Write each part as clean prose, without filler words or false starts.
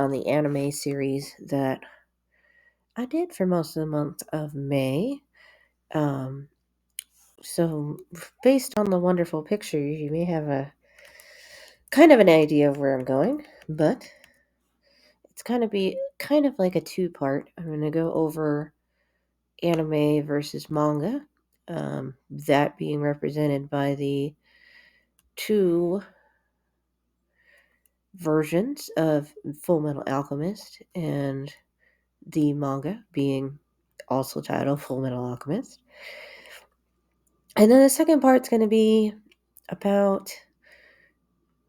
on the anime series that I did for most of the month of May. Um, so, based on the wonderful pictures, you may have a kind of an idea of where I'm going, but it's going to be kind of like a two-part. I'm going to go over anime versus manga, that being represented by the two versions of Full Metal Alchemist, and the manga being also titled Full Metal Alchemist. And then the second part's going to be about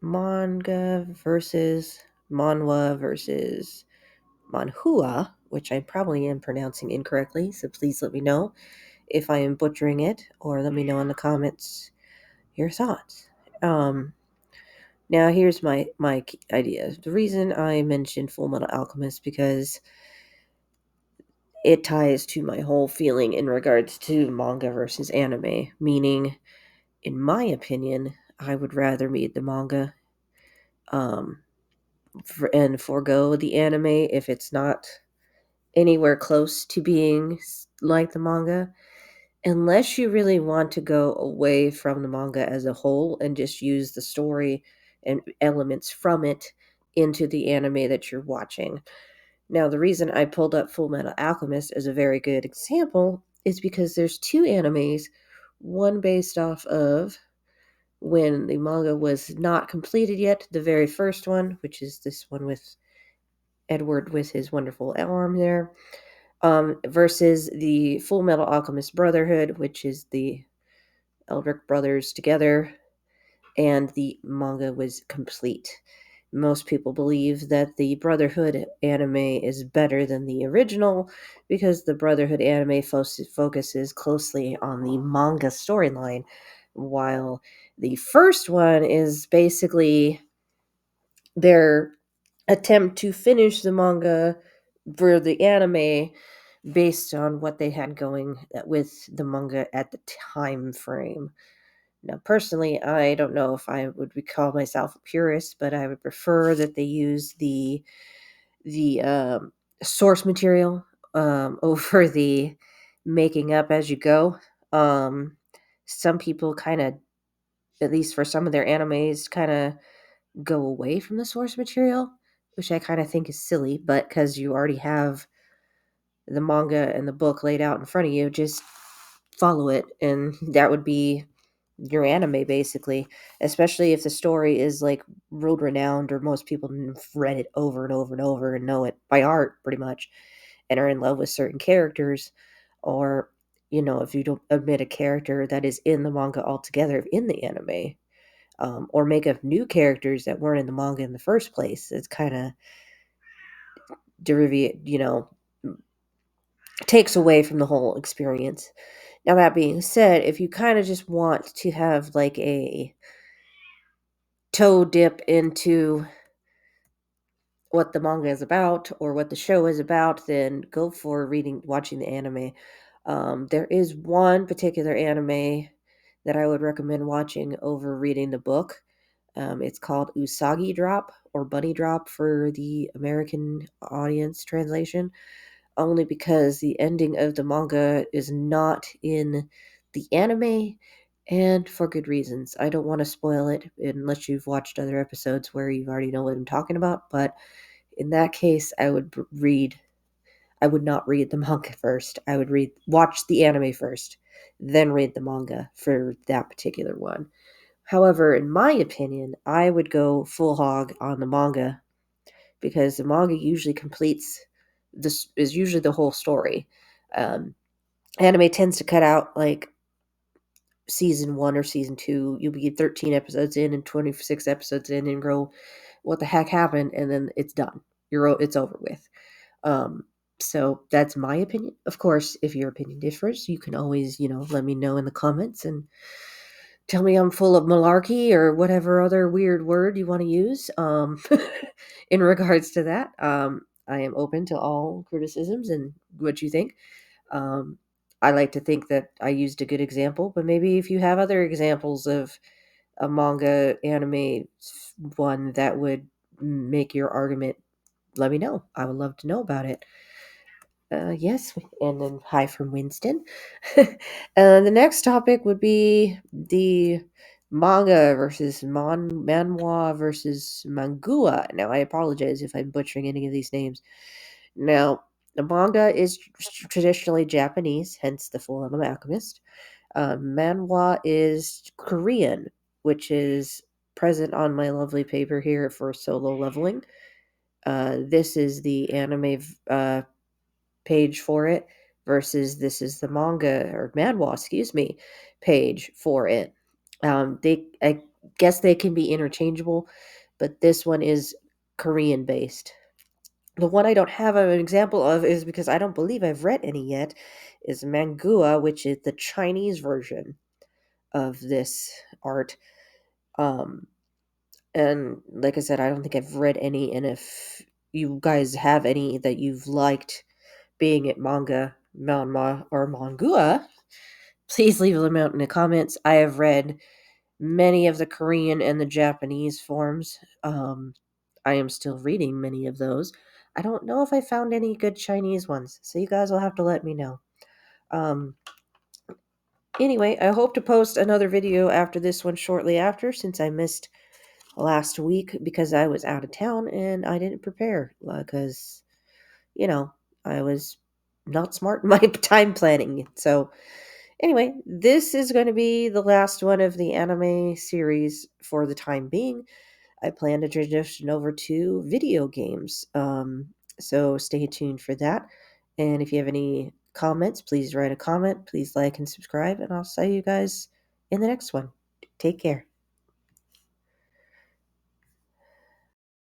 manga versus manhwa versus manhua, which I probably am pronouncing incorrectly, so please let me know if I am butchering it, or let me know in the comments your thoughts. Now here's my idea. The reason I mentioned Full Metal Alchemist because it ties to my whole feeling in regards to manga versus anime, meaning, in my opinion, I would rather read the manga um, and forego the anime if it's not anywhere close to being like the manga, unless you really want to go away from the manga as a whole and just use the story and elements from it into the anime that you're watching. Now, the reason I pulled up Full Metal Alchemist as a very good example is because there's two animes, one based off of when the manga was not completed yet, the very first one, which is this one with Edward with his wonderful arm there, versus the Full Metal Alchemist Brotherhood, which is the Eldrick brothers together, and the manga was complete. Most people believe that the Brotherhood anime is better than the original because the Brotherhood anime focuses closely on the manga storyline, while the first one is basically their attempt to finish the manga for the anime based on what they had going with the manga at the time frame. Now, personally, I don't know if I would call myself a purist, but I would prefer that they use the source material over the making up as you go. Some people kind of, at least for some of their animes, kind of go away from the source material, which I kind of think is silly, but because you already have the manga and the book laid out in front of you, just follow it, and that would be your anime basically, especially if the story is like world renowned or most people have read it over and over and over and know it by heart pretty much and are in love with certain characters, or if you don't omit a character that is in the manga altogether in the anime, or make up new characters that weren't in the manga in the first place. It's kind of derivative, takes away from the whole experience. Now, that being said, if you kind of just want to have like a toe dip into what the manga is about or what the show is about, then go for watching the anime. There is one particular anime that I would recommend watching over reading the book. It's called Usagi Drop, or Bunny Drop for the American audience translation, only because the ending of the manga is not in the anime, and for good reasons. I don't want to spoil it unless you've watched other episodes where you already know what I'm talking about, but in that case, I would not read the manga first. I would watch the anime first, then read the manga for that particular one. However, in my opinion, I would go full hog on the manga because the manga usually completes this is usually the whole story. Um, Anime tends to cut out like season 1 or season 2. You'll be 13 episodes in and 26 episodes in and go, what the heck happened? And then it's done. It's over with. Um, so that's my opinion. Of course, if your opinion differs, you can always, let me know in the comments and tell me I'm full of malarkey or whatever other weird word you want to use. In regards to that, I am open to all criticisms and what you think. Um, I like to think that I used a good example, but maybe if you have other examples of a manga anime one that would make your argument let me know. I would love to know about it. Yes, and then hi from Winston. The next topic would be the manga versus manhwa versus mangua. Now, I apologize if I'm butchering any of these names. Now, the manga is traditionally Japanese, hence the Full Metal Alchemist. Manwha is Korean, which is present on my lovely paper here for solo leveling. This is the anime page for it versus this is the manga or manhwa, excuse me, page for it. I guess they can be interchangeable, but this one is Korean based. The one I don't have an example of is because I don't believe I've read any yet, is Mangua, which is the Chinese version of this art. Um, and like I said, I don't think I've read any. And if you guys have any that you've liked, being it manga, manhwa, or mangua, please leave them out in the comments. I have read many of the Korean and the Japanese forms. I am still reading many of those. I don't know if I found any good Chinese ones, so you guys will have to let me know. Um, anyway, I hope to post another video after this one shortly after, since I missed last week because I was out of town and I didn't prepare because, you know, I was not smart in my time planning. So, anyway, this is going to be the last one of the anime series for the time being. I plan to transition over to video games. So stay tuned for that. And if you have any comments, please write a comment. Please like and subscribe. And I'll see you guys in the next one. Take care.